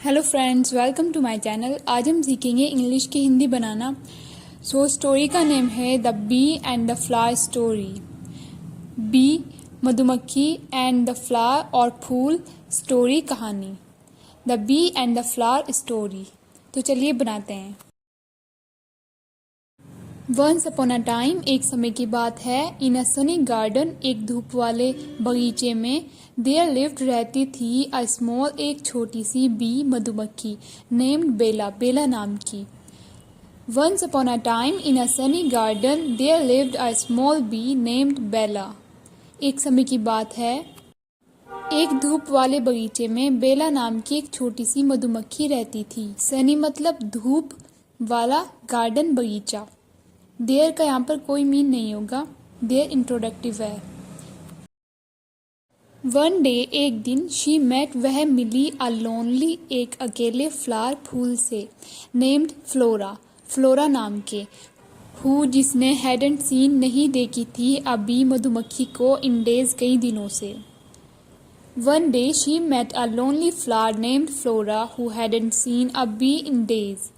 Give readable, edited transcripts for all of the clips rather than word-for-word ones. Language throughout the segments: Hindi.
Hello friends, welcome to my channel. आज हम सीखेंगे इंग्लिश की हिंदी बनाना। स्टोरी का नेम है the bee and the flower story. Bee मधुमक्खी एंड द फ्लावर और फूल स्टोरी कहानी। The bee and the flower story. तो चलिए बनाते हैं। वंस अपॉन अ टाइम, एक समय की बात है, इन अ सनी गार्डन, एक धूप वाले बगीचे में, देयर लिव्ड रहती थी अ स्मॉल, एक छोटी सी बी मधुमक्खी, नेम्ड बेला, बेला नाम की। Once upon a time in a sunny garden there lived a small bee named Bella. एक समय की बात है, एक धूप वाले बगीचे में बेला नाम की एक छोटी सी मधुमक्खी रहती थी। सनी मतलब धूप वाला, गार्डन बगीचा। देयर का यहाँ पर कोई मीन नहीं होगा, देयर इंट्रोडक्टिव है। वन डे, एक दिन, शी मेट, वह मिली, अ लोनली, एक अकेले फ्लावर फूल से, नेम्ड फ्लोरा, फ्लोरा नाम के, हु जिसने हैडंट सीन नहीं देखी थी अ बी मधुमक्खी को इन डेज कई दिनों से। One day she met a lonely flower named Flora who hadn't seen a bee in days.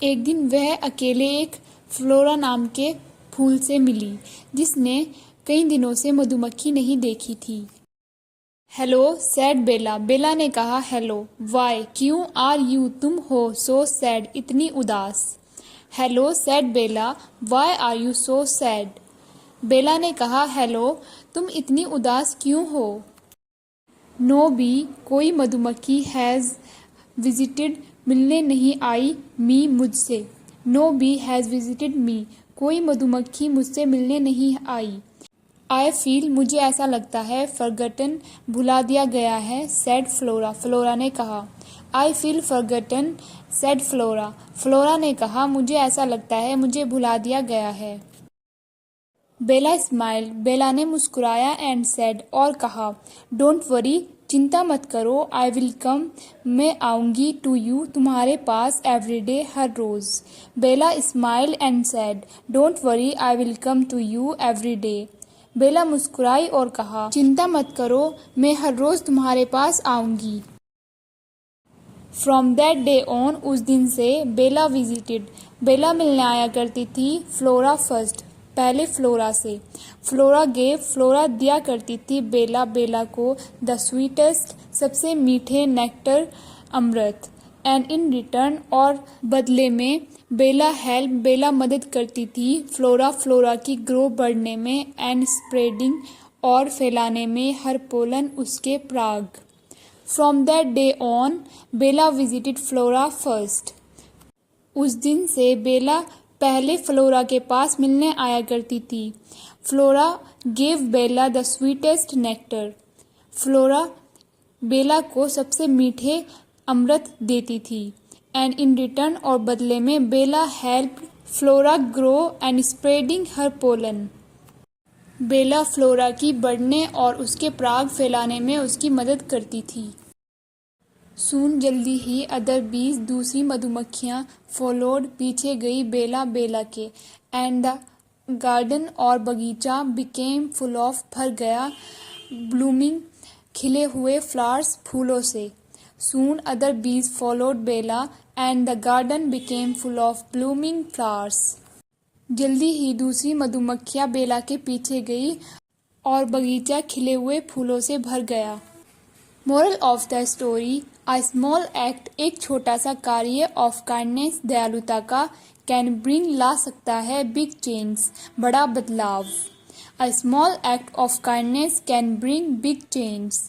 एक दिन वह अकेले एक फ्लोरा नाम के फूल से मिली जिसने कई दिनों से मधुमक्खी नहीं देखी थी। हेलो सैड बेला, बेला ने कहा हेलो। वाई क्यों, आर यू तुम हो, सो सैड इतनी उदास। Hello said Bella, why are you so sad. Bella ने कहा हेलो, तुम इतनी उदास क्यों हो। नो बी, कोई मधुमक्खी, हैज़ विजिटेड, मिलने नहीं आई, मी मुझसे। नो बी हैज़ विजिटेड मी, कोई मधुमक्खी मुझसे मिलने नहीं आई। आई फील, मुझे ऐसा लगता है, फॉरगटन, भुला दिया गया है, सैड फ्लोरा, फ्लोरा ने कहा। I feel forgotten, sad flora, flora ने कहा, मुझे ऐसा लगता है, मुझे भुला दिया गया है। बेला स्माइल, बेला ने मुस्कुराया, एंड सेड, और कहा, डोंट वरी, चिंता मत करो, आई विल कम, मैं आऊंगी, टू यू, तुम्हारे पास, एवरीडे, हर रोज। Bella smile and said, don't worry, I will come to you every day. Bella मुस्कुराई और कहा, चिंता मत करो, मैं हर रोज तुम्हारे पास आऊंगी। फ्रॉम दैट डे ऑन, उस दिन से, बेला विजिटेड, बेला मिलने आया करती थी, फ्लोरा फर्स्ट, पहले फ्लोरा से। फ्लोरा गेव, फ्लोरा दिया करती थी बेला, बेला को, द स्वीटेस्ट, सबसे मीठे, नेक्टर, अमृत, एंड इन रिटर्न, और बदले में, बेला हेल्प, बेला मदद करती थी फ्लोरा, फ्लोरा की ग्रो बढ़ने में, एंड स्प्रेडिंग, और फैलाने में, हर पोलन, उसके पराग। From that day on, Bella visited Flora first, उस दिन से बेला पहले फ्लोरा के पास मिलने आया करती थी। Flora gave Bella the sweetest nectar, Flora Bella को सबसे मीठे अमृत देती थी, एंड इन रिटर्न, और बदले में, Bella help Flora grow and spreading her pollen, Bella Flora की बढ़ने और उसके पराग फैलाने में उसकी मदद करती थी। सून, जल्दी ही, अदर बीज, दूसरी मधुमक्खियाँ, फॉलोड, पीछे गई बेला, बेला के, एंड द गार्डन, और बगीचा, बिकेम फुल ऑफ, भर गया, ब्लूमिंग, खिले हुए, फ्लावर्स, फूलों से। Soon other bees followed Bella, and the garden became full of blooming flowers. जल्दी ही दूसरी मधुमक्खियाँ बेला के पीछे गई और बगीचा खिले हुए फूलों से भर गया। Moral of the story, a small act, एक छोटा सा कार्य, ऑफ काइंडनेस, दयालुता का, कैन ब्रिंग, ला सकता है, बिग चेंज, बड़ा बदलाव। A small act of kindness can bring big change,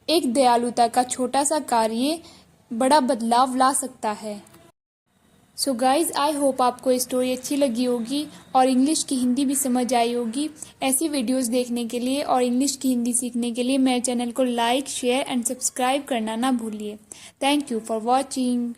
एक दयालुता का छोटा सा कार्य बड़ा बदलाव ला सकता है। सो गाइज, आई होप आपको ये स्टोरी अच्छी लगी होगी और इंग्लिश की हिंदी भी समझ आई होगी। ऐसी वीडियोस देखने के लिए और इंग्लिश की हिंदी सीखने के लिए मेरे चैनल को लाइक, शेयर एंड सब्सक्राइब करना ना भूलिए। Thank you for watching.